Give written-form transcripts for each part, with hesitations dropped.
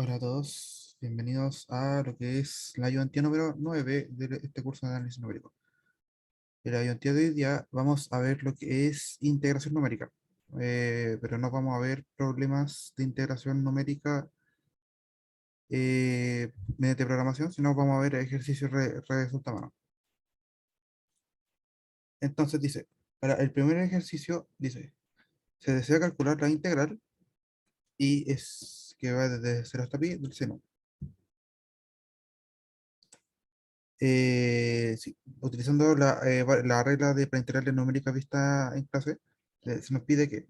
Hola a todos, bienvenidos a lo que es la ayudantía número 9 de este curso de análisis numérico. En la ayudantía de hoy día vamos a ver lo que es integración numérica, pero no vamos a ver problemas de integración numérica mediante programación, sino vamos a ver ejercicios resulta mano. Entonces dice, para el primer ejercicio dice, se desea calcular la integral y es que va desde 0 hasta pi del seno. Sí, utilizando la regla de preintegrales numéricas vista en clase, se nos pide que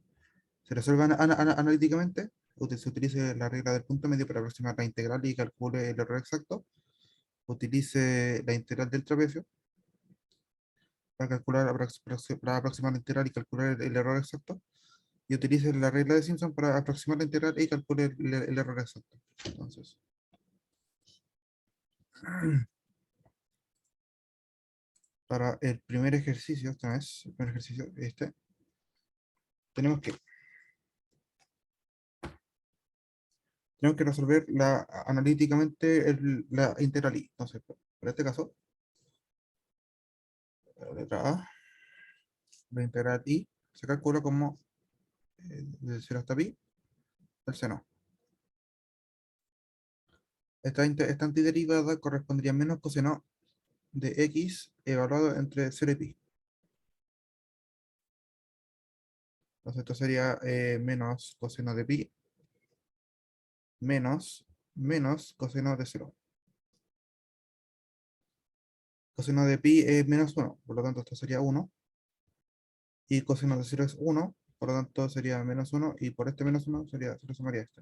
se resuelvan analíticamente, se utilice la regla del punto medio para aproximar la integral y calcule el error exacto, utilice la integral del trapecio para calcular, para aproximar la integral y calcular el error exacto, y utilice la regla de Simpson para aproximar la integral y calcule el error exacto. Entonces, para el primer ejercicio, esta vez, el primer ejercicio, tenemos que resolver analíticamente la integral y. Entonces, para este caso, la letra A, la integral y se calcula como de 0 hasta pi del seno. Esta antiderivada correspondería a menos coseno de x evaluado entre 0 y pi. Entonces, esto sería menos coseno de pi menos coseno de 0. Coseno de pi es menos 1, por lo tanto, esto sería 1. Y coseno de 0 es 1, por lo tanto, sería menos 1. Y por este menos 1 se le sumaría este,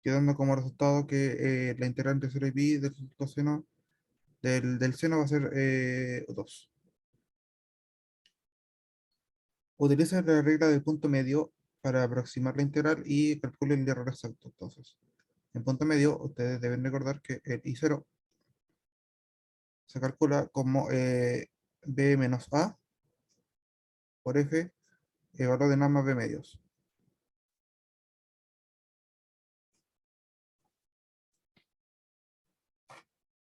quedando como resultado que la integral entre 0 y pi del coseno del seno va a ser 2. Utiliza la regla del punto medio para aproximar la integral y calcule el error exacto. Entonces, en punto medio, ustedes deben recordar que el I0 se calcula como B menos A por F valor de nada más B medios.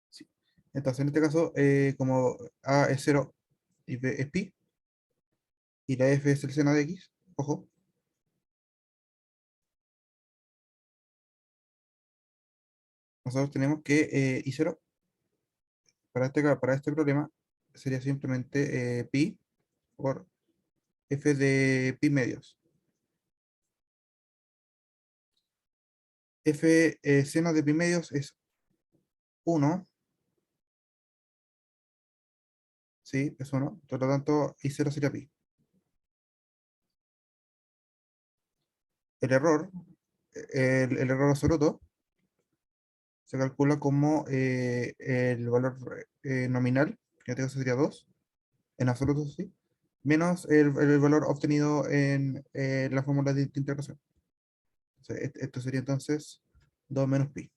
Sí. Entonces, en este caso, como A es 0 y B es pi, y la F es el seno de X, ojo, nosotros tenemos que I0 para este problema sería simplemente pi por f de pi medios. F seno de pi medios es 1, ¿sí? Es 1, por lo tanto I0 sería pi. El error, el error absoluto, se calcula como el valor nominal, que en este caso sería 2, en absoluto, sí, menos el valor obtenido en la fórmula de integración. Entonces, esto sería entonces 2 menos pi.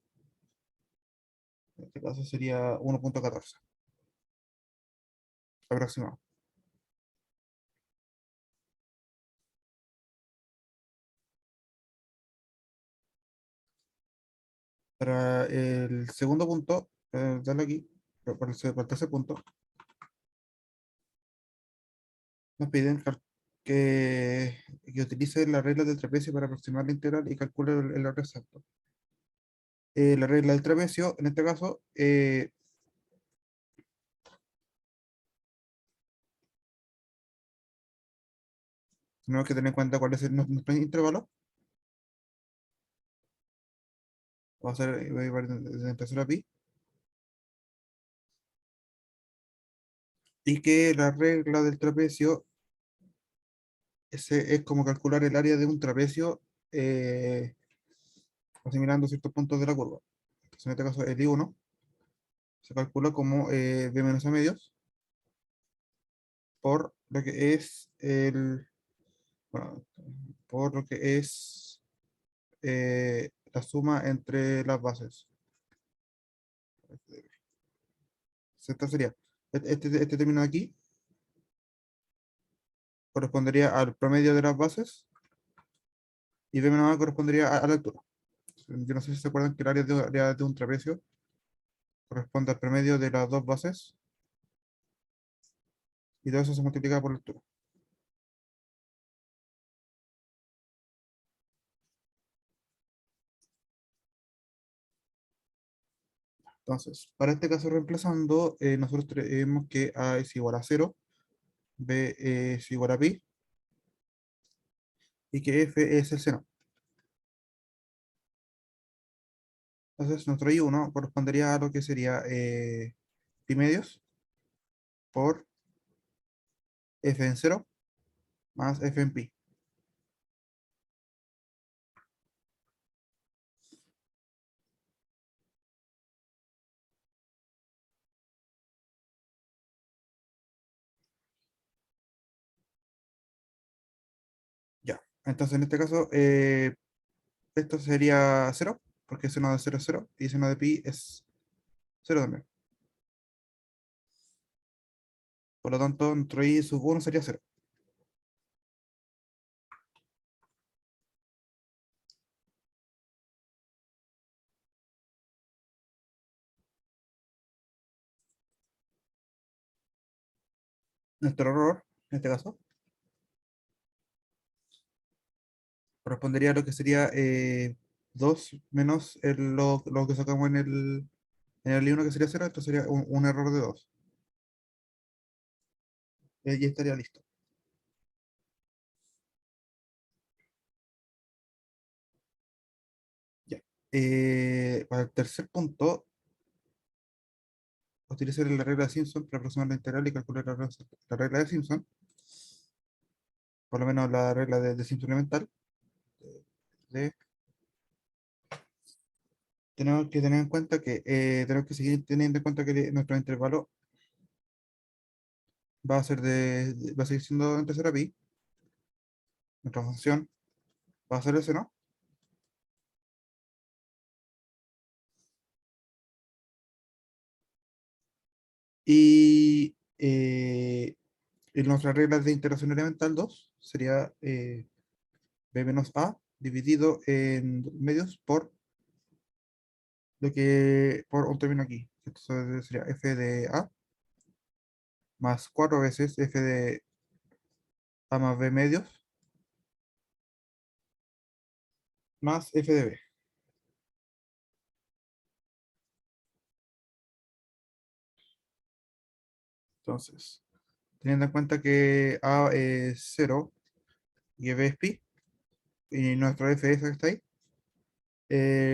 En este caso sería 1,14 aproximado. Para el segundo punto, dale aquí, para el tercer punto, nos piden que utilice la regla del trapecio para aproximar la integral y calcule el error exacto. La regla del trapecio, en este caso, tenemos que tener en cuenta cuál es nuestro intervalo. Va a ser desde 0 a pi. Y que la regla del trapecio es como calcular el área de un trapecio asimilando ciertos puntos de la curva. Entonces, en este caso, el I1 se calcula como B menos A medios por lo que es bueno, por lo que es la suma entre las bases. Esta sería, este término de aquí correspondería al promedio de las bases y B menos A correspondería a la altura. Yo no sé si se acuerdan que el área de un trapecio corresponde al promedio de las dos bases y todo eso se multiplica por la altura. Entonces, para este caso reemplazando, nosotros tenemos que A es igual a cero, B es igual a pi y que F es el seno. Entonces, nuestro I1 correspondería a lo que sería pi medios por F en cero más F en pi. Ya. Entonces, en este caso, esto sería cero, porque seno de cero es cero y seno de pi es cero también. Por lo tanto, nuestro I sub 1 sería cero. Nuestro error, en este caso, correspondería a lo que sería 2 menos lo que sacamos en el I1 que sería cero, esto sería un error de 2. Y estaría listo. Ya. Para el tercer punto, utilizar la regla de Simpson para aproximar la integral y calcular la regla de Simpson, por lo menos la regla de Simpson elemental. de- Tenemos que tener en cuenta que tenemos que seguir teniendo en cuenta que nuestro intervalo va a seguir siendo entre 0 a pi. Nuestra función va a ser ese, ¿no? Y en nuestras reglas de integración elemental 2 sería b menos a dividido en medios por un término aquí. Esto sería f de a más 4 veces f de a más b medios más f de b. Entonces, teniendo en cuenta que a es cero y b es pi, y nuestro f es está ahí,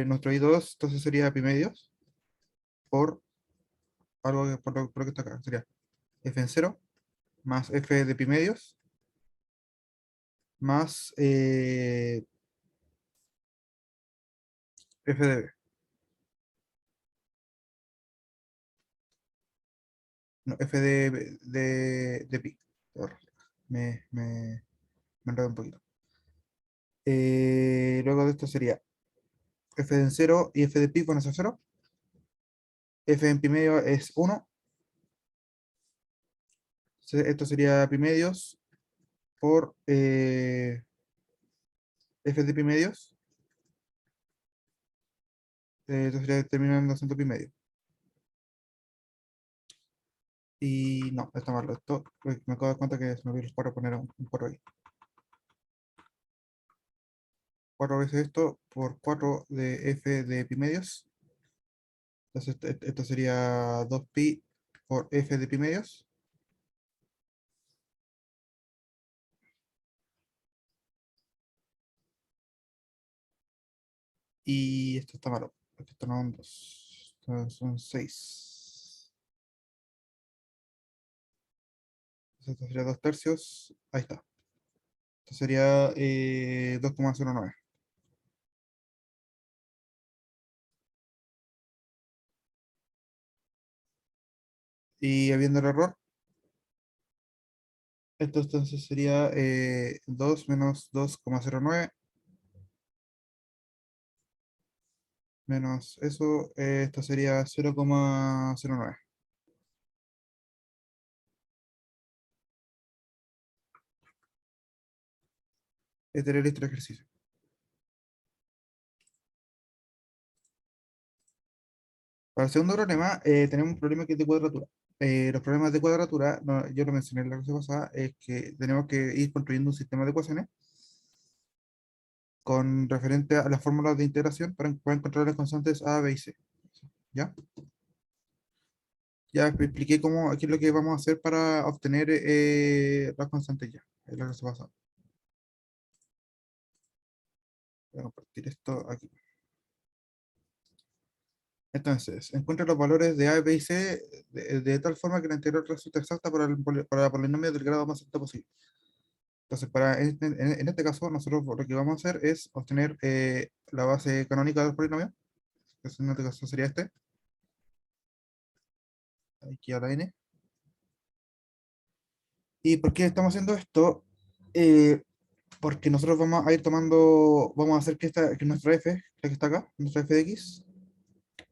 nuestro I2 entonces sería pi medios por algo por lo que está acá. Sería f en cero más f de pi medios más f de b. No, f de pi. Ahora, me enredo un poquito. Luego de esto sería f en cero y f de pi con ese cero. F en pi medio es uno. Esto sería pi medios por f de pi medios. Esto sería terminando siendo pi medio. Y no, está mal. Esto, me acabo de dar cuenta que se me olvidó el 4 poner un 4 ahí. 4 veces esto por 4 de f de pi medios. Entonces esto sería 2pi por f de pi medios. Y esto está malo. Esto está mal 2. Entonces son 6. Entonces esto sería 2 tercios. Ahí está. Esto sería 2,09. Y habiendo el error, esto entonces sería 2 menos 2,09 menos eso. Esto sería 0,09. Este era listo el ejercicio. Para el segundo problema, tenemos un problema que es de cuadratura. Los problemas de cuadratura, yo lo mencioné en la clase pasada, es que tenemos que ir construyendo un sistema de ecuaciones con referente a las fórmulas de integración para encontrar las constantes A, B y C. ¿Ya? Ya expliqué qué es lo que vamos a hacer para obtener las constantes ya, en la clase pasada. Voy a compartir esto aquí. Entonces, encuentra los valores de A, B y C de tal forma que la integral resulte exacta para el polinomio del grado más alto posible. Entonces, en este caso, nosotros lo que vamos a hacer es obtener la base canónica del polinomio, que en este caso sería este, aquí a la n. ¿Y por qué estamos haciendo esto? Eh, Porque nosotros vamos a ir tomando, vamos a hacer que nuestra f, la que está acá, nuestra f de x,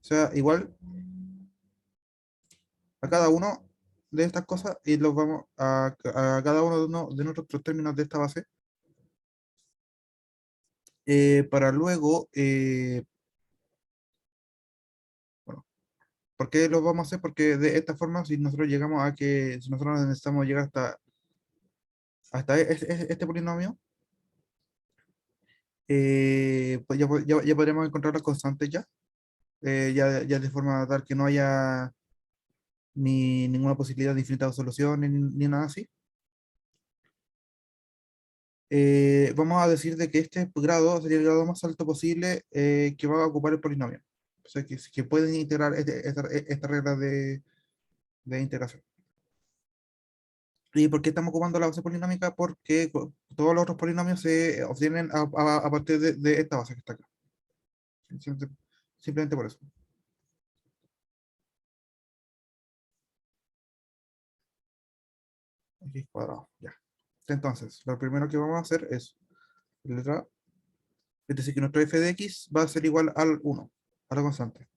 sea igual a cada uno de estas cosas y los vamos a cada uno de nuestros términos de esta base, para luego, bueno, ¿por qué los vamos a hacer? Porque de esta forma, si nosotros necesitamos llegar hasta este polinomio, pues ya podremos encontrar las constantes ya, ya de forma tal que no haya ni ninguna posibilidad de infinita solución ni nada así. Vamos a decir de que este grado sería el grado más alto posible que va a ocupar el polinomio. O sea, que pueden integrar esta regla de integración. ¿Y por qué estamos ocupando la base polinómica? Porque todos los otros polinomios se obtienen a partir de esta base que está acá. Simplemente, simplemente por eso. X cuadrado, ya. Entonces, lo primero que vamos a hacer es, letra A, es decir, que nuestro f de x va a ser igual al 1, a la constante.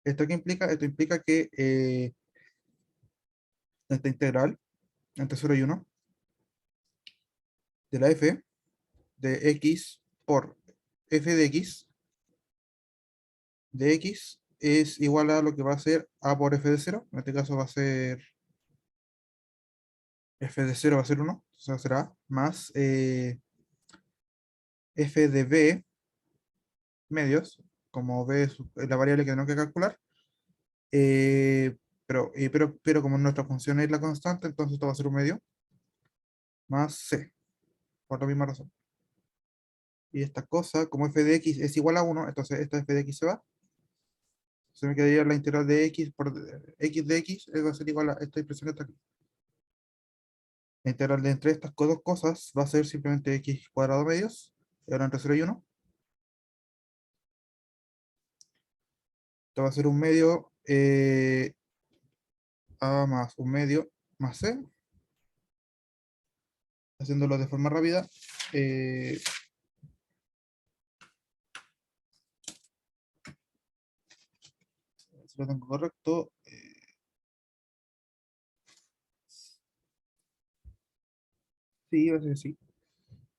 ¿Esto qué implica? Esto implica que esta integral entre 0 y 1 de la f de x por f de x es igual a lo que va a ser a por f de 0. En este caso va a ser f de 0 va a ser 1, o sea, será más f de b medios, como b es la variable que tenemos que calcular, eh, pero como nuestra función es la constante, entonces esto va a ser un medio más c, por la misma razón. Y esta cosa, como f de x es igual a 1, entonces esta f de x se va. Se me quedaría la integral de x por x de x, va a ser igual a esta expresión que está aquí. La integral de entre estas dos cosas va a ser simplemente x cuadrado medios, y ahora entre 0 y 1. Esto va a ser un medio a más un medio más c, haciéndolo de forma rápida. eh, si lo tengo correcto, sí, va a ser sí.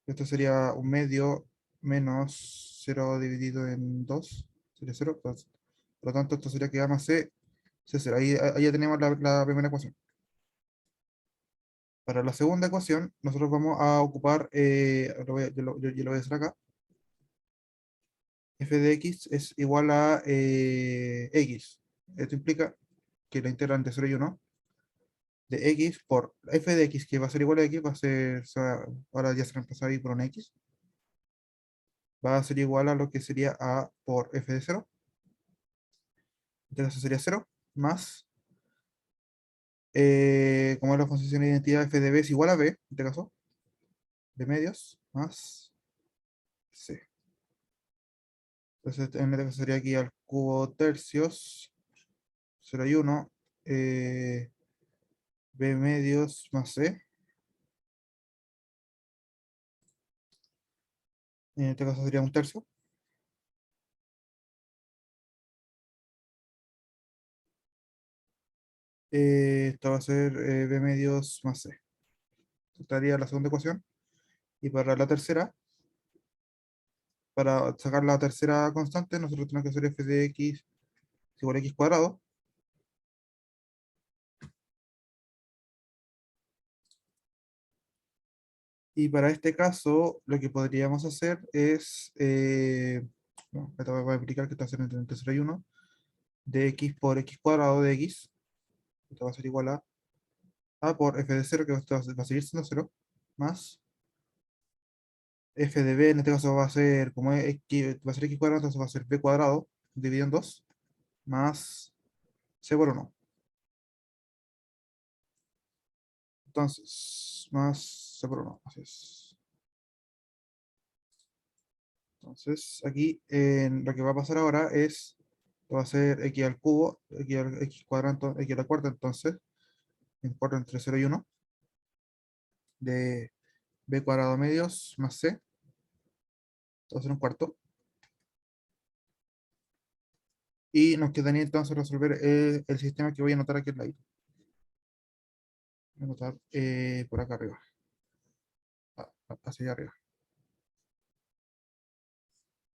Esto sería un medio menos 0 dividido en 2, sería 0. Por lo tanto, esto sería que a más c, c será. Ahí ya tenemos la primera ecuación. Para la segunda ecuación, nosotros vamos a ocupar, yo lo voy a hacer acá, f de x es igual a x. Esto implica que la integral entre 0 y 1 de x por f de x, que va a ser igual a x, va a ser, o sea, ahora ya se reemplaza ahí por un x, va a ser igual a lo que sería a por f de 0, entonces sería 0, más, como es la función de identidad f de b es igual a b, en este caso, de medios, más c. Entonces, en este caso sería aquí al cubo tercios, 0 y 1, b medios más c. En este caso sería un tercio. Esto va a ser b medios más c. Esta estaría la segunda ecuación. Y para la tercera, para sacar la tercera constante, nosotros tenemos que hacer f de x igual a x cuadrado. Y para este caso, lo que podríamos hacer es, no, te voy a explicar que está a entre 0 y 1, de x por x cuadrado de x, esto va a ser igual a por f de 0, que esto va a seguir siendo 0, más f de b, en este caso va a ser, como es x, va a ser x cuadrado, entonces va a ser b cuadrado, dividido en 2, más c por 1. Entonces, más c por 1, así es. Entonces, aquí lo que va a pasar ahora es, va a ser x al cubo, x cuadrado, x a la cuarta, entonces, importa entre 0 y 1, de b cuadrado medios más c, va a ser un cuarto. Y nos quedaría entonces resolver el sistema que voy a anotar aquí en la I. Voy a anotar por acá arriba, hacia allá arriba,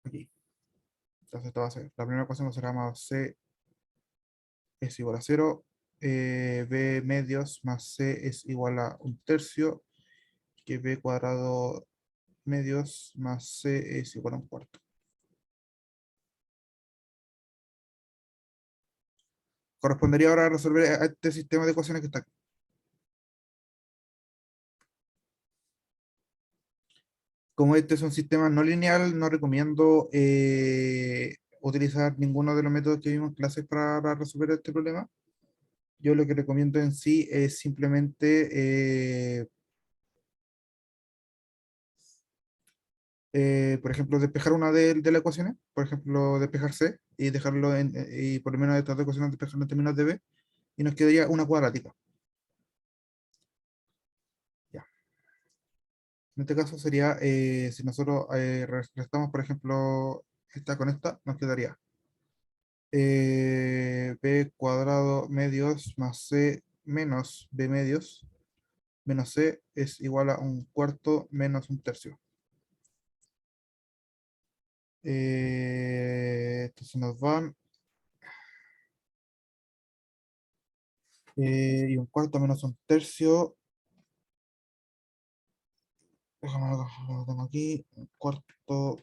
aquí. Entonces, esto va a ser, la primera ecuación será más c es igual a 0, b medios más c es igual a un tercio, que b cuadrado medios más c es igual a un cuarto. Correspondería ahora resolver a este sistema de ecuaciones que está aquí. Como este es un sistema no lineal, no recomiendo utilizar ninguno de los métodos que vimos en clases para resolver este problema. Yo lo que recomiendo en sí es simplemente, por ejemplo, despejar una de las ecuaciones, por ejemplo, despejar C y dejarlo y por lo menos estas dos ecuaciones despejarlo en términos de B, y nos quedaría una cuadrática. Ya. En este caso sería, si nosotros restamos, por ejemplo, esta con esta, nos quedaría b cuadrado medios más c menos b medios menos c es igual a un cuarto menos un tercio. Entonces nos van, y un cuarto menos un tercio, déjame ver, lo tengo aquí, un cuarto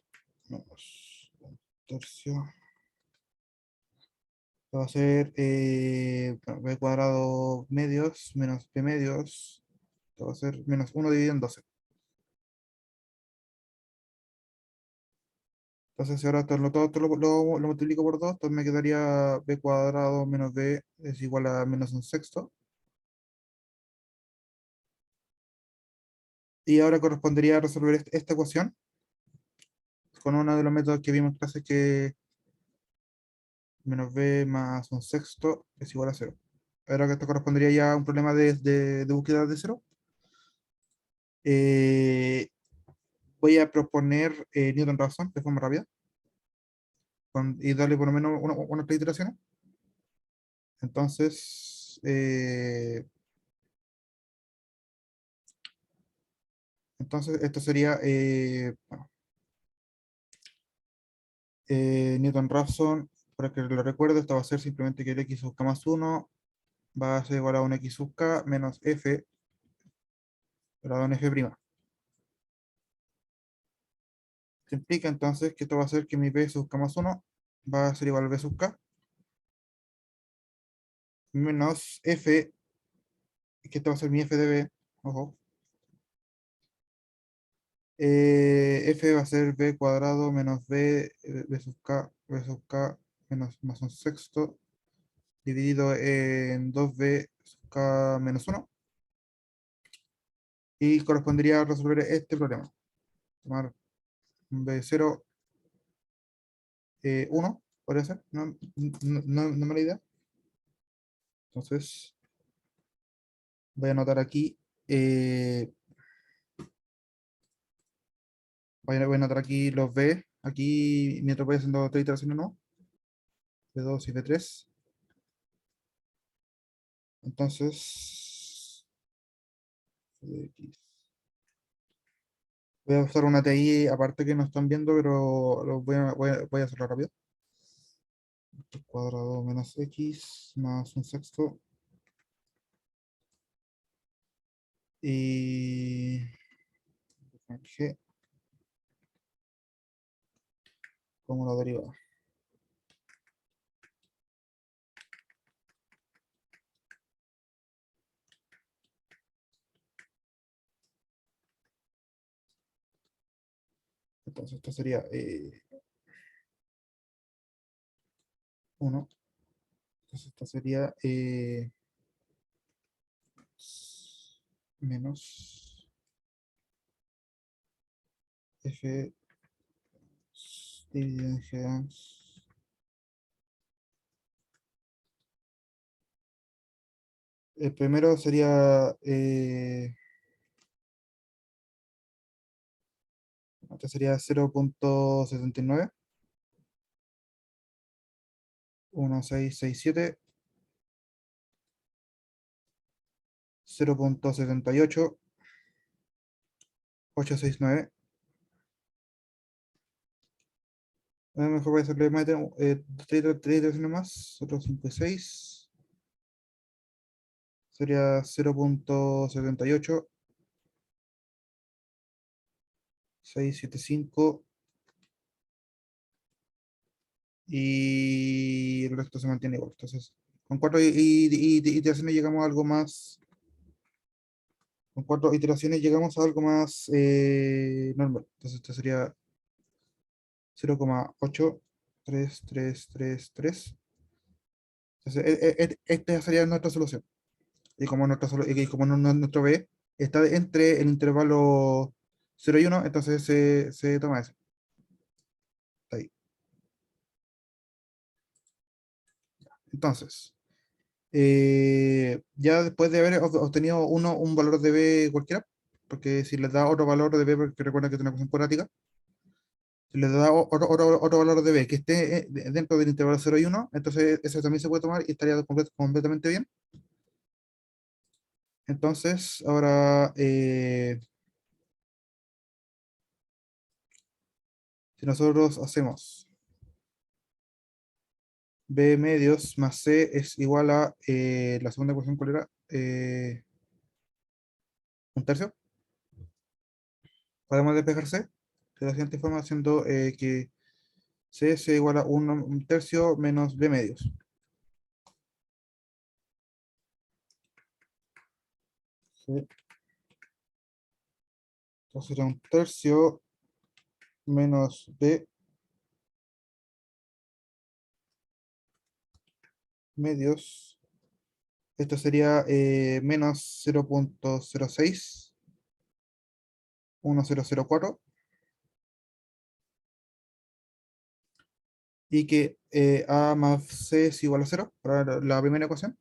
menos un tercio, va a ser bueno, b cuadrado medios menos b medios, va a ser menos uno dividido en 12. Entonces, si ahora esto lo multiplico por 2, entonces me quedaría b cuadrado menos b es igual a menos un sexto. Y ahora correspondería resolver esta ecuación con uno de los métodos que vimos en clase, que menos b más un sexto es igual a cero. Ahora que esto correspondería ya a un problema de búsqueda de cero. eh, Voy a proponer Newton-Raphson de forma rápida y darle por lo menos unas 3 iteraciones. Entonces, esto sería, bueno, Newton-Raphson, para que lo recuerde, esto va a ser simplemente que el x sub k más 1 va a ser igual a un x sub k menos f elevado en f'. Se implica entonces que esto va a ser que mi b sub k más 1 va a ser igual a b sub k menos f, que esto va a ser mi f de b, ojo. F va a ser b cuadrado menos b sub k menos más un sexto, dividido en 2b sub k menos 1, y correspondería a resolver este problema. Tomar un b0, 1, podría ser, no mala idea. Entonces, voy a anotar aquí, eh, voy a anotar aquí los b, aquí mientras voy haciendo 3 iteraciones, ¿no? B2 y B3. Entonces, X. Voy a usar una TI aparte que no están viendo, pero voy a hacerlo rápido. X cuadrado menos X más un sexto. Y G como la derivada. Entonces esto sería 1. Entonces esto sería menos F dividido en G. El primero sería, este sería 0.79, 1667, 0.78, 869. Mejor voy a hacerle más, tres iteraciones más, otros 5 y 6. Sería 0.78, 675 y el resto se mantiene igual. Entonces, con 4 iteraciones llegamos a algo más. Con 4 iteraciones llegamos a algo más normal. Entonces, esto sería 0,8333. Entonces, esta sería nuestra solución. Y como, y como nuestro B está entre el intervalo 0 y 1, entonces se toma eso. Está ahí. Entonces, ya después de haber obtenido un valor de B cualquiera, porque si les da otro valor de B, porque recuerda que es una ecuación cuadrática, si les da otro valor de B que esté dentro del intervalo 0 y 1, entonces eso también se puede tomar y estaría completamente bien. Entonces, ahora, si nosotros hacemos B medios más C es igual a la segunda ecuación, ¿cuál era? Un tercio. Podemos despejar C de la siguiente forma, haciendo que C sea igual a un tercio menos B medios. Sí. Entonces sería un tercio menos B medios. Esto sería menos 0.061004 y que A más C es igual a 0 para la primera ecuación.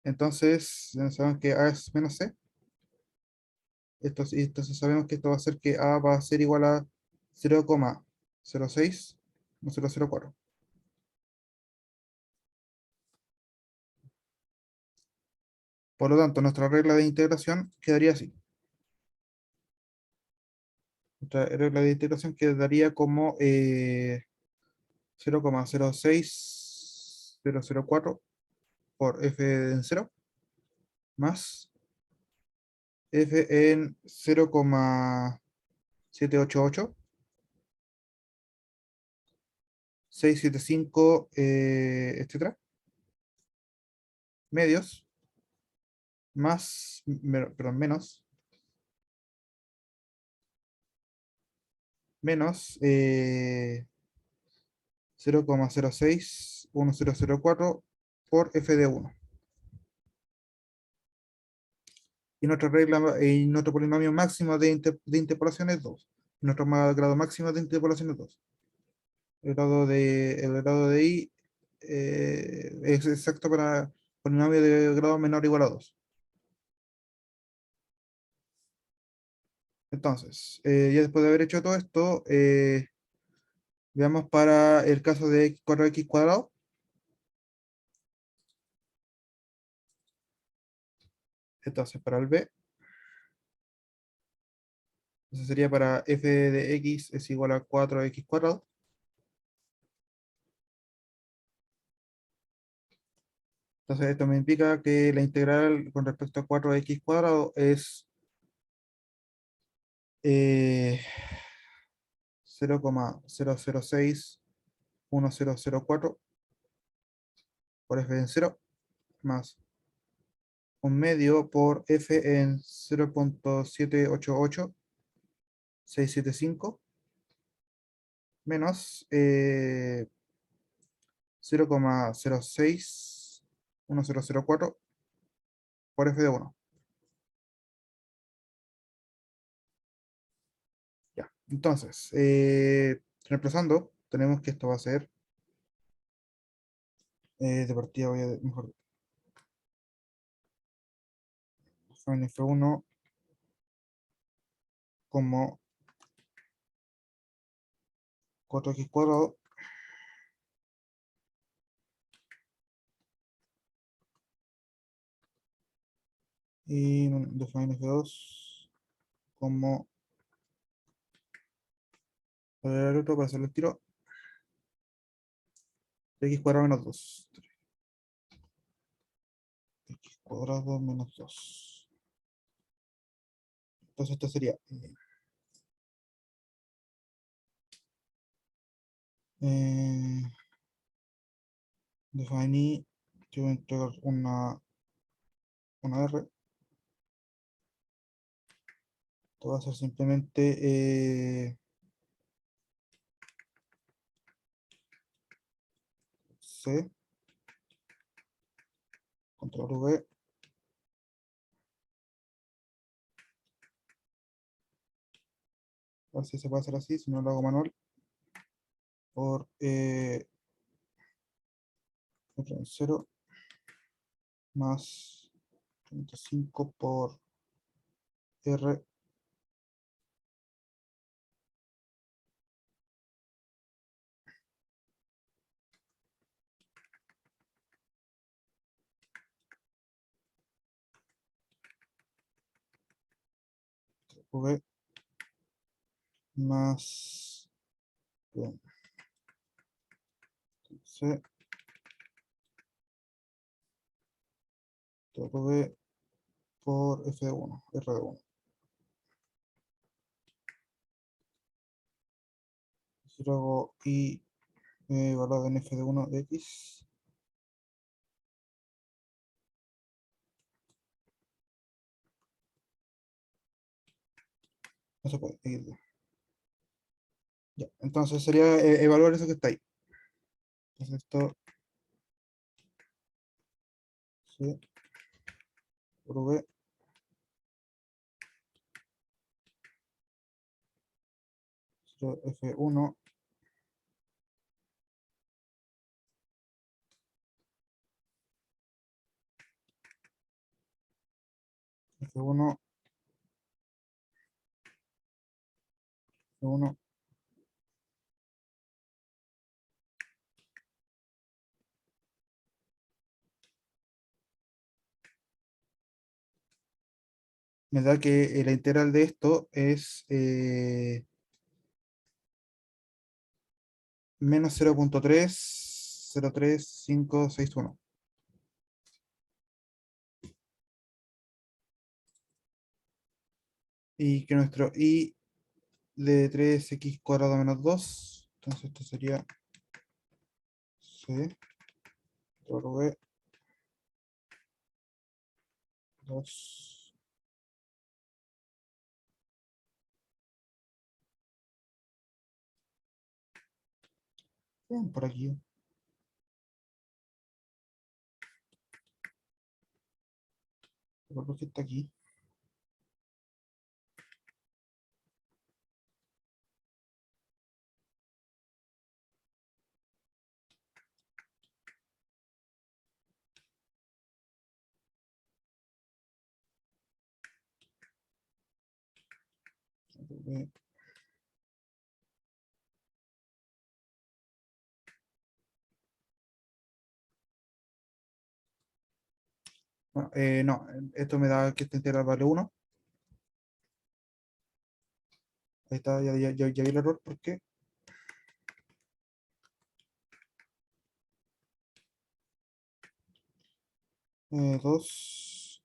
Entonces, sabemos que A es menos C. Entonces sabemos que esto va a ser que A va a ser igual a 0,06 o 0,04. Por lo tanto, nuestra regla de integración quedaría así. Nuestra regla de integración quedaría como 0,06004 por f en 0 más f en 0,788, 675, etcétera, medios, más, perdón, menos 0,06104 por f de 1. Y nuestra regla, y nuestro polinomio máximo de interpolación es 2. Nuestro grado máximo de interpolación es 2. El grado de I es exacto para polinomio de grado menor o igual a 2. Entonces, ya después de haber hecho todo esto, veamos para el caso de x cuadrado. Entonces, para el B, eso sería para f de x es igual a 4x cuadrado. Entonces esto me indica que la integral con respecto a 4x cuadrado es 0,006104 por f en cero más un medio por f en 0,788675 menos 0,061004 por f de uno. Ya. Entonces, reemplazando, tenemos que esto va a ser, de partida voy a mejor en f1 como 4x cuadrado y define f2 como el otro para hacer el tiro x cuadrado menos 2 x cuadrado menos 2. Entonces esto sería eh, define, yo voy a entregar una R. Esto va a ser simplemente C, control V, a ver si se puede hacer así, si no lo hago manual, por R en 0 más 35 por R V más bien, C W por F de 1, R de 1. Si luego y valor en F de 1 de X, no se puede. Ya, entonces sería evaluar eso que está ahí. Entonces esto C por V, F1, F1, F1, me da que la integral de esto es menos 0,303561. Y que nuestro y de 3x cuadrado menos 2, entonces esto sería C por V 2. Bien, por aquí. ¿Por qué está aquí? V. Bueno, no, esto me da que esta integral vale 1. Ahí está, ya vi el error porque 2,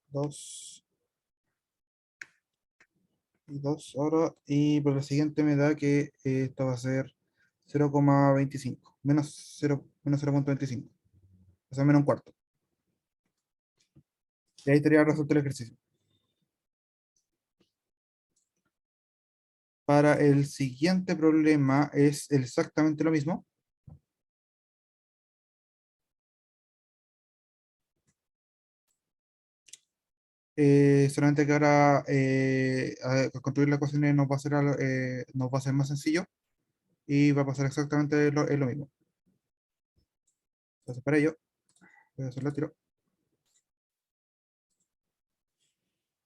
2 y 2 ahora. Y por lo siguiente me da que esto va a ser 0,25. Menos 0,25. O sea, menos un cuarto. Y ahí estaría resuelto el ejercicio. Para el siguiente problema es exactamente lo mismo. Solamente que ahora construir las ecuaciones nos va a ser, nos va a ser más sencillo y va a pasar exactamente lo mismo. Entonces, para ello, voy a hacerlo tiro.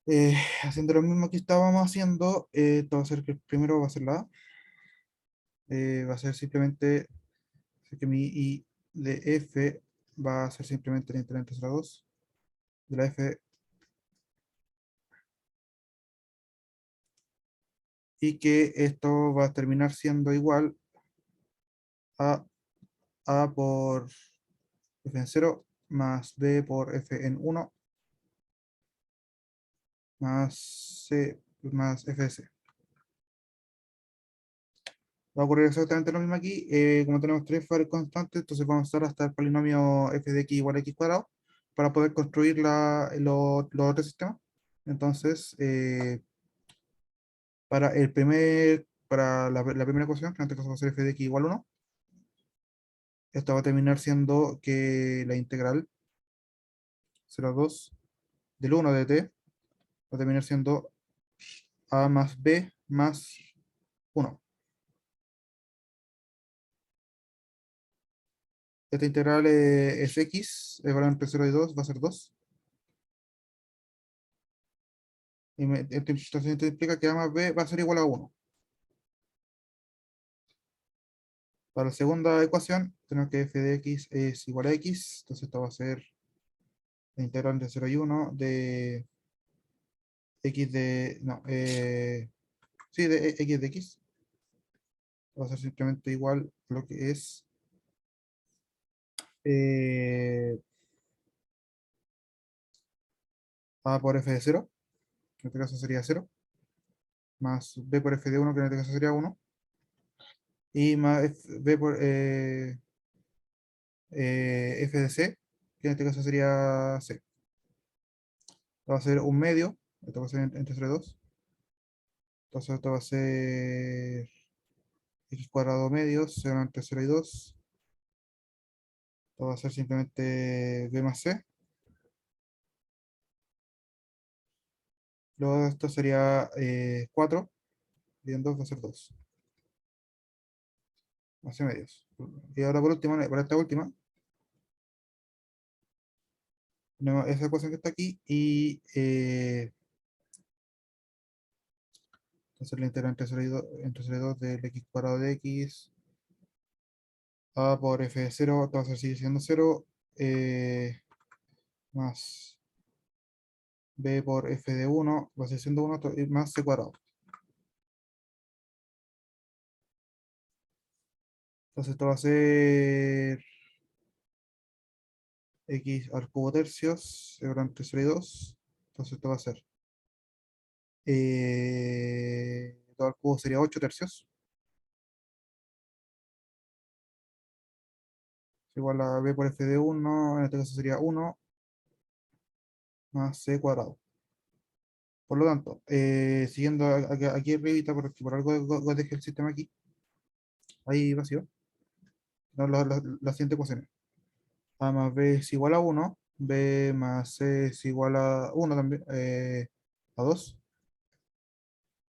Eh, Haciendo lo mismo que estábamos haciendo, esto va a ser que primero va a ser la A. Va a ser simplemente que mi I de F va a ser simplemente la integral entre 0 a 2 de la F y que esto va a terminar siendo igual a A por F en 0 más B por F en 1 más C más F de C. Va a ocurrir exactamente lo mismo aquí. Como tenemos tres variables constantes, entonces vamos a usar hasta el polinomio f de x igual a x cuadrado para poder construir los otros sistemas. Entonces, para la primera ecuación, que en este caso va a ser f de x igual a 1, esto va a terminar siendo que la integral 0,2 del 1 de t va a terminar siendo a más b más 1. Esta integral es x, el valor entre 0 y 2 va a ser 2. Y esta situación implica que A más B va a ser igual a 1. Para la segunda ecuación, tenemos que f de x es igual a x, entonces esto va a ser la integral de 0 y 1 de x de, no, sí, de x de x. Va a ser simplemente igual a lo que es eh, a por f de 0, que en este caso sería 0, más b por f de 1, que en este caso sería 1, y más b por f de c, que en este caso sería c. Va a ser un medio, esto va a ser entre 0 y 2. Entonces esto va a ser x cuadrado medio, 0 entre 0 y 2. Esto va a ser simplemente b más c. Luego esto sería 4, y en 2 va a ser 2. Más c medios. Y ahora por último, para esta última, tenemos esa ecuación que está aquí y entonces la integral entre 0 y 2 del x cuadrado de x a por f de 0, esto va a ser, sigue siendo 0, más b por f de 1, va a ser siendo 1 más c cuadrado. Entonces esto va a ser x al cubo tercios, entre 0 y 2. Entonces esto va a ser 2 al cubo sería 8 tercios, igual a b por f de 1, en este caso sería 1 más c cuadrado. Por lo tanto, siguiendo aquí arribita, porque por algo dejé el sistema aquí, ahí vacío, no, las siguientes ecuaciones. A más b es igual a 1, b más c es igual a 1 también, a 2,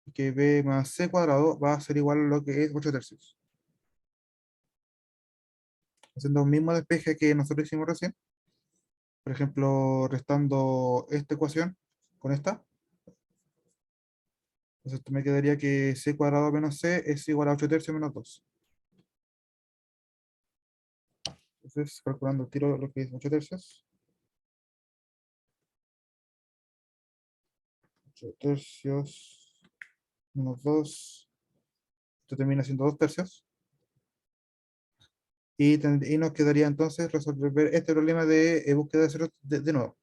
y que b más c cuadrado va a ser igual a lo que es 8 tercios. Haciendo un mismo despeje que nosotros hicimos recién, por ejemplo, restando esta ecuación con esta, entonces esto me quedaría que c cuadrado menos c es igual a 8 tercios menos 2. Entonces, calculando el tiro lo que es 8 tercios, 8 tercios menos 2, esto termina siendo 2 tercios. Y nos quedaría entonces resolver este problema de búsqueda de ceros de nuevo.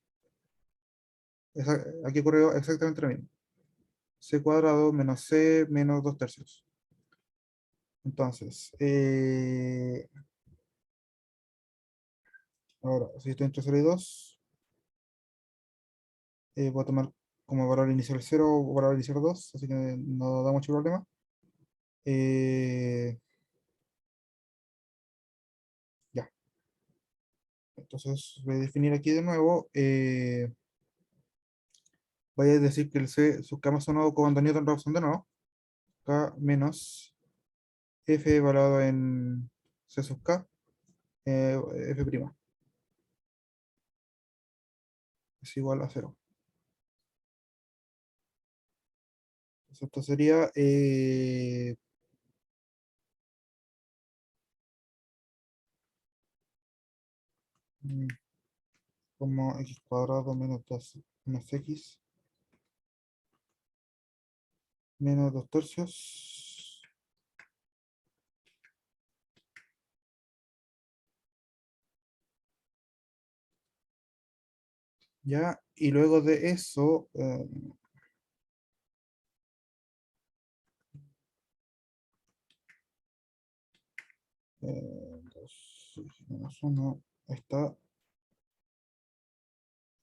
Aquí ocurrió exactamente lo mismo. C cuadrado menos C menos 2 tercios. Entonces, ahora, si estoy entre 0 y 2, voy a tomar como valor inicial 0 o valor inicial 2, así que no da mucho problema. Eh, ya, entonces voy a definir aquí de nuevo. Voy a decir que el C, sus camas son cuando Newton-Raphson de nuevo. K menos F evaluado en C sub K, F' es igual a 0. Entonces, esto sería mm, como x cuadrado menos 2 menos x menos 2 tercios. Ya, y luego de eso, dos menos 1, ahí está.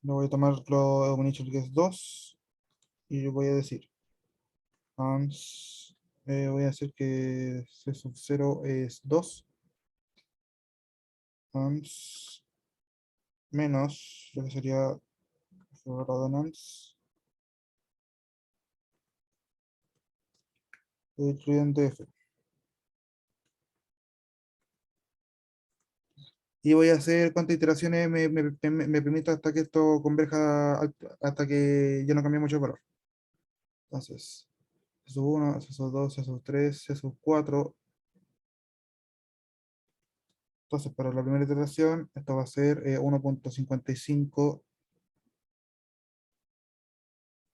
Lo voy a tomar lo un hecho que es 2 y voy a decir, ans, voy a decir que c sub 0 es 2, ans menos lo que sería radonans incluyente f. Y voy a hacer cuántas iteraciones me permita hasta que esto converja, hasta que ya no cambie mucho el valor. Entonces, c sub 1, c sub 2, c sub 3, c sub 4. Entonces, para la primera iteración, esto va a ser 1.55,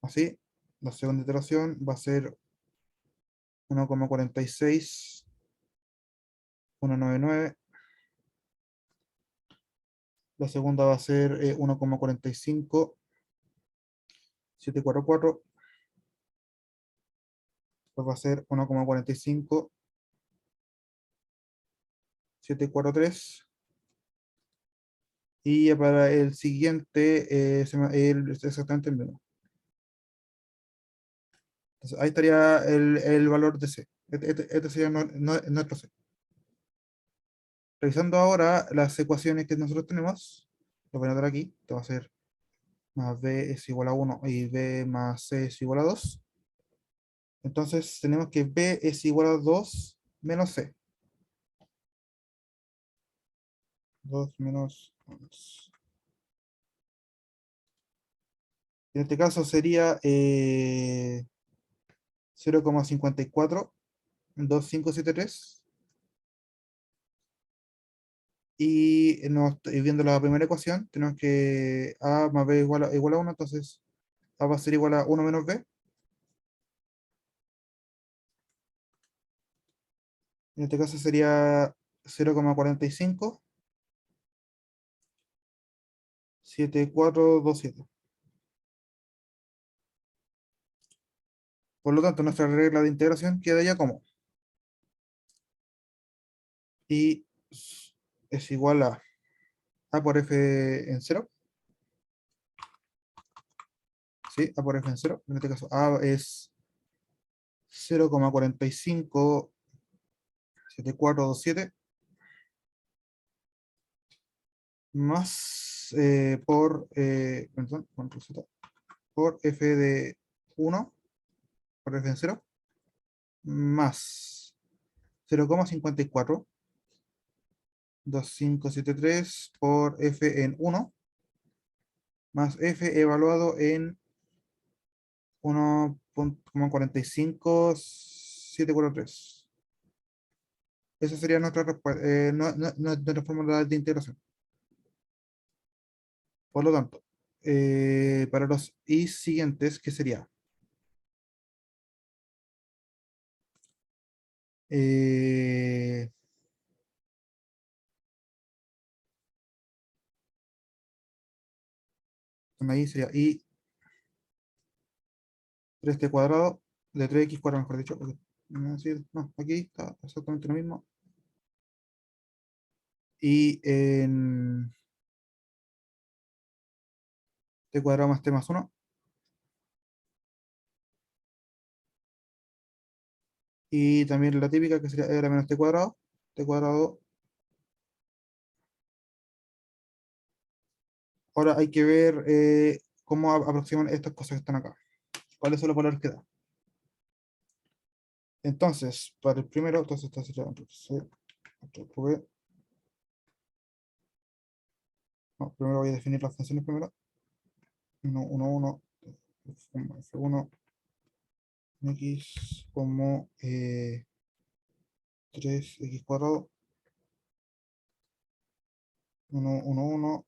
así. La segunda iteración va a ser 1,46, 199. La segunda va a ser 1,45, 744. Pues va a ser 1,45, 743. Y ya para el siguiente, es exactamente el mismo. Entonces, ahí estaría el valor de C. Este sería nuestro C. Revisando ahora las ecuaciones que nosotros tenemos, lo voy a anotar aquí. Esto va a ser más B es igual a 1 y B más C es igual a 2. Entonces tenemos que B es igual a 2 menos C. 2 menos 2. En este caso sería 0,542573. Y viendo la primera ecuación, tenemos que A más B igual a 1, entonces A va a ser igual a 1 menos B. En este caso sería 0,457427. Por lo tanto, nuestra regla de integración queda ya como y es igual a por f en 0. ¿Sí? A por f en 0. En este caso, A es 0,457427 más perdón, por f de 1 por f en 0 más 0,542573 por f en 1 más f evaluado en 1,45743. Esa sería nuestra respuesta, nuestra fórmula de integración. Por lo tanto, para los y siguientes, ¿qué sería? Eh, Entonces ahí sería y 3t cuadrado de 3x cuadrado, mejor dicho. No, aquí está exactamente lo mismo. Y en t cuadrado más t más 1. Y también la típica que sería r menos t cuadrado. T cuadrado. Ahora hay que ver cómo aproximan estas cosas que están acá. ¿Cuáles son los valores que da? Entonces, para el primero, entonces esta sería no, primero voy a definir las funciones primero. 1, 1, 1, F1, x como 3x cuadrado, 1, 1, 1,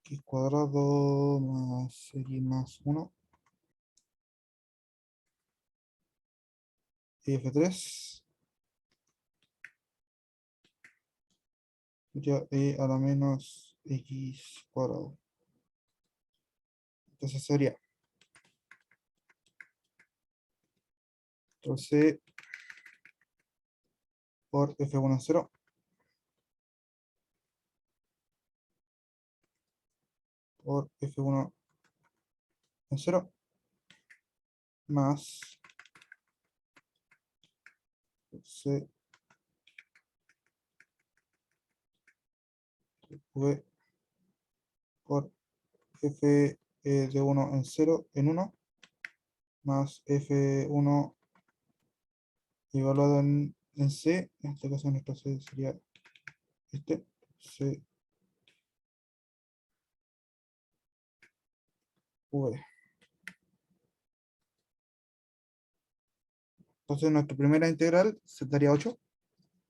x cuadrado más x más 1, y f3, ya e a la menos x cuadrado. Entonces sería, entonces, por f1 en 0, por f1 en 0, más c v por f de 1 en 0 en 1, más f1 evaluado en c, en este caso nuestro c sería este, c v. Entonces nuestra primera integral se daría 8.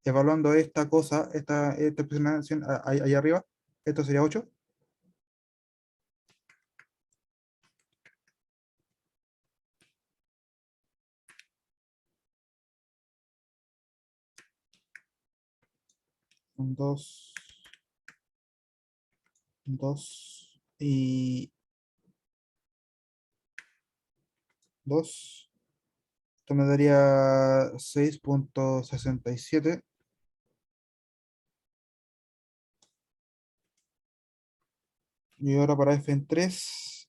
Evaluando esta cosa, esta expresión ahí arriba, esto sería 8. Son 2, 2 y 2. Esto me daría 6,67. Y ahora para f en 3,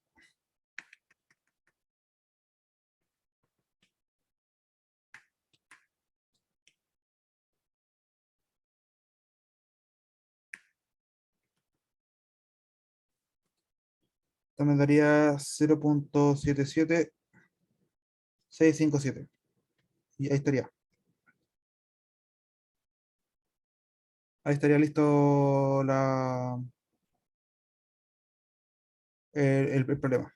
esto me daría 0,77657. Y ahí estaría. Ahí estaría listo el problema.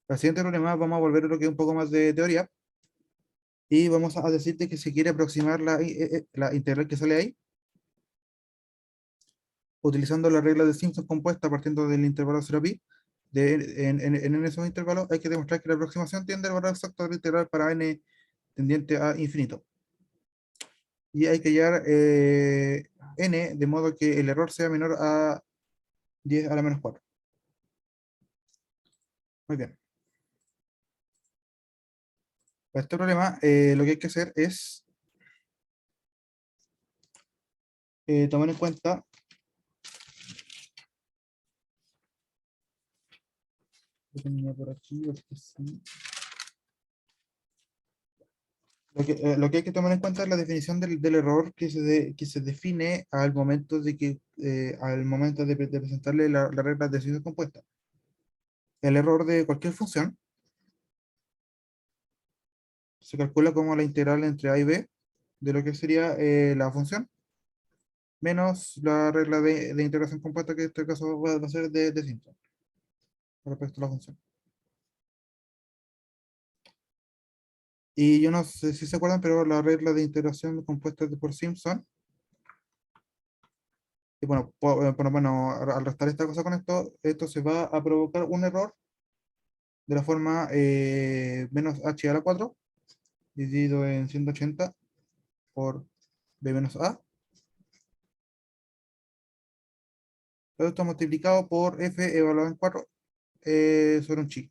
Para el siguiente problema vamos a volver a lo que es un poco más de teoría. Y vamos a decirte que se quiere aproximar la integral que sale ahí, utilizando la regla de Simpson compuesta partiendo del intervalo 0pi. En esos intervalos hay que demostrar que la aproximación tiende al valor exacto de la integral para n tendiente a infinito. Y hay que hallar n de modo que el error sea menor a 10 a la menos 4. Muy bien. Para este problema, lo que hay que hacer es tomar en cuenta, lo tenía por aquí, porque sí. Lo que hay que tomar en cuenta es la definición del error que se define al momento de presentarle la regla de decisión compuesta. El error de cualquier función se calcula como la integral entre a y b de lo que sería la función, menos la regla de integración compuesta, que en este caso va a ser de Simpson, respecto a la función. Y yo no sé si se acuerdan, pero la regla de integración compuesta por Simpson, y bueno, bueno, al restar esta cosa con esto se va a provocar un error de la forma menos h a la 4 dividido en 180 por b menos a, Todo esto multiplicado por f evaluado en 4 sobre un chi.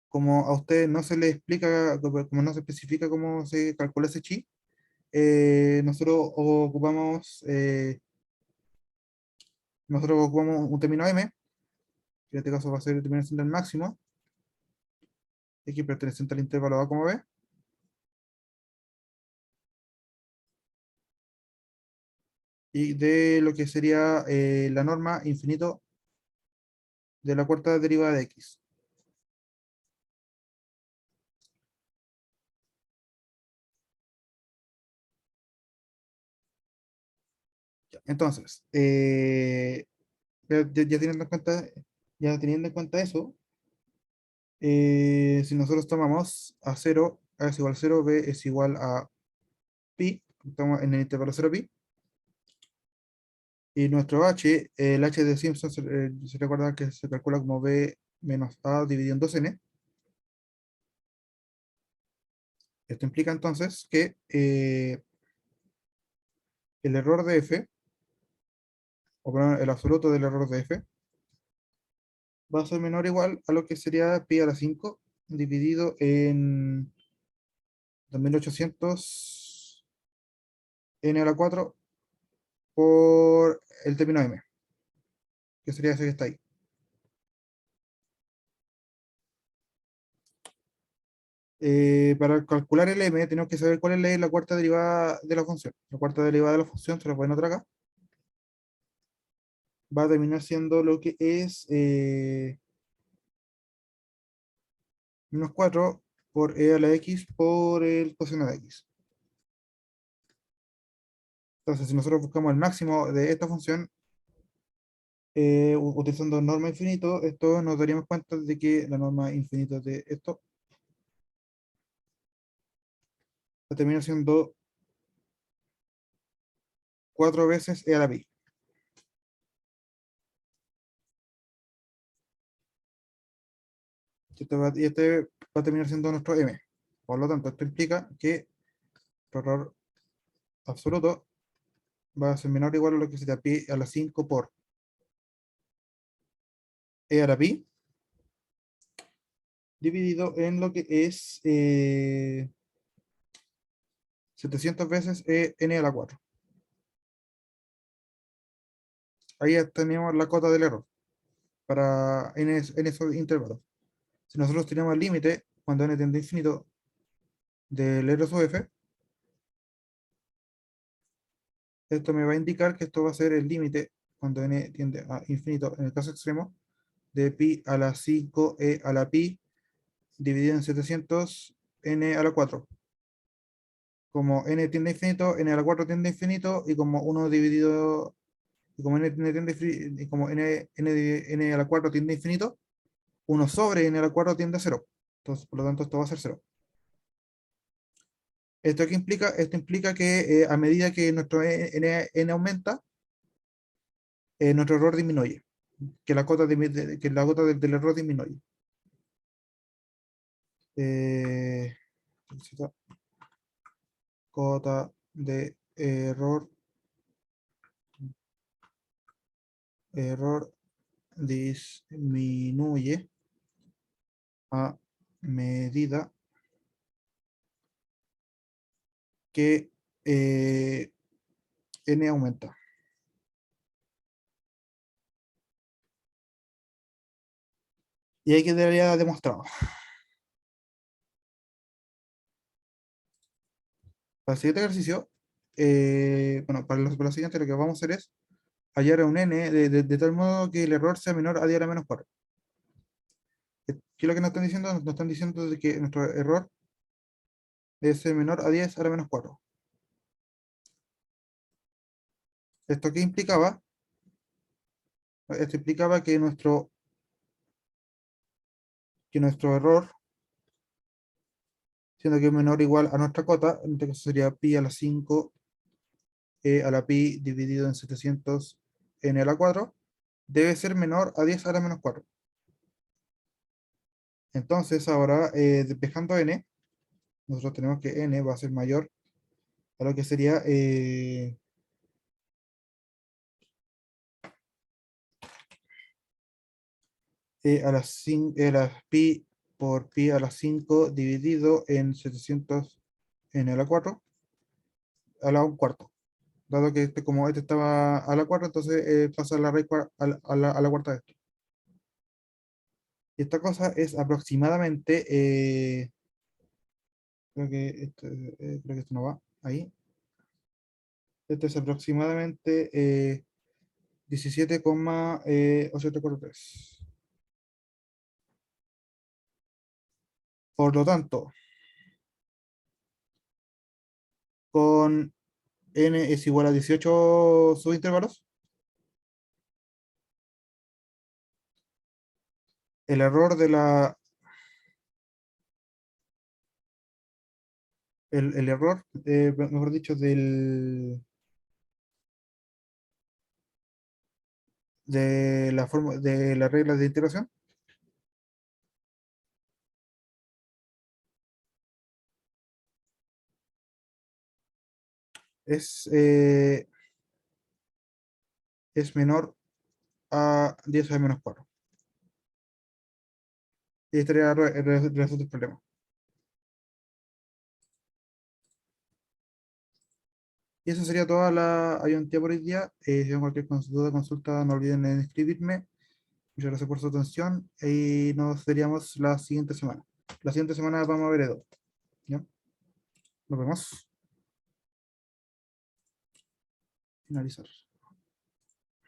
Como a usted no se le explica, como no se especifica cómo se calcula ese chi, nosotros ocupamos un término m, que en este caso va a ser determinación del máximo, x perteneciente al intervalo a como b, y de lo que sería la norma infinito de la cuarta derivada de x. Entonces, ya teniendo en cuenta eso, si nosotros tomamos a 0, a es igual a 0, b es igual a pi, estamos en el intervalo 0 pi, y nuestro h, el h de Simpson, se recuerda que se calcula como b menos a dividido en 2n. Esto implica entonces que el error de f, o perdón, el absoluto del error de f, va a ser menor o igual a lo que sería pi a la 5 dividido en 2800 n a la 4 por el término m, que sería ese que está ahí. Para calcular el m tenemos que saber cuál es la cuarta derivada de la función. La cuarta derivada de la función, se la pueden notar acá, va a terminar siendo lo que es menos 4 por e a la x por el coseno de x. Entonces, si nosotros buscamos el máximo de esta función, utilizando norma infinito, esto nos daríamos cuenta de que la norma infinito de esto termina siendo 4 veces e a la pi. Y este va a terminar siendo nuestro m. Por lo tanto, esto implica que el error absoluto va a ser menor o igual a lo que sería pi a la 5 por e a la pi, dividido en lo que es 700 veces n a la 4. Ahí ya tenemos la cota del error para en esos intervalos. Si nosotros tenemos el límite, cuando n tiende a infinito, del R sub f, esto me va a indicar que esto va a ser el límite cuando n tiende a infinito, en el caso extremo, de pi a la 5 e a la pi dividido en 700 n a la 4. Como n tiende a infinito, n a la 4 tiende a infinito, y como 1 dividido, y como n tiende a infinito, y como n a la 4 tiende a infinito, 1 sobre n a la 4 tiende a 0. Entonces, por lo tanto, esto va a ser 0. ¿Esto qué implica? Esto implica que a medida que nuestro n aumenta, nuestro error disminuye, que la cota del error disminuye. Eh, cota de error disminuye a medida que n aumenta. Y ahí quedaría demostrado. Para el siguiente ejercicio, bueno, para la siguiente lo que vamos a hacer es hallar a un n de tal modo que el error sea menor a 10 a la menos 4. ¿Qué es lo que nos están diciendo? Nos están diciendo de que nuestro error es menor a 10 a la menos 4. ¿Esto qué implicaba? Esto implicaba que nuestro error, siendo que es menor o igual a nuestra cota, en este caso sería pi a la 5 a la pi dividido en 700 n a la 4, debe ser menor a 10 a la menos 4. Entonces ahora, despejando n, nosotros tenemos que n va a ser mayor a lo que sería pi por pi a la 5 dividido en 700 en a la 4 a la un cuarto. Dado que como este estaba a la 4 entonces pasa la raíz a la cuarta de esto. Y esta cosa es aproximadamente, creo que esto no va ahí. Esto es aproximadamente 17,843. Por lo tanto, con n es igual a 18 subintervalos, el error de la, el error, mejor dicho, de la forma, de la regla de integración es, eh, es menor a 10 a la menos 4. Y estaría resuelto el problema. Y eso sería toda la ayuntía por hoy día. Si tienen cualquier duda, consulta, no olviden en escribirme. Muchas gracias por su atención y nos veríamos la siguiente semana. La siguiente semana vamos a ver Edo. ¿Ya? Nos vemos. Finalizar.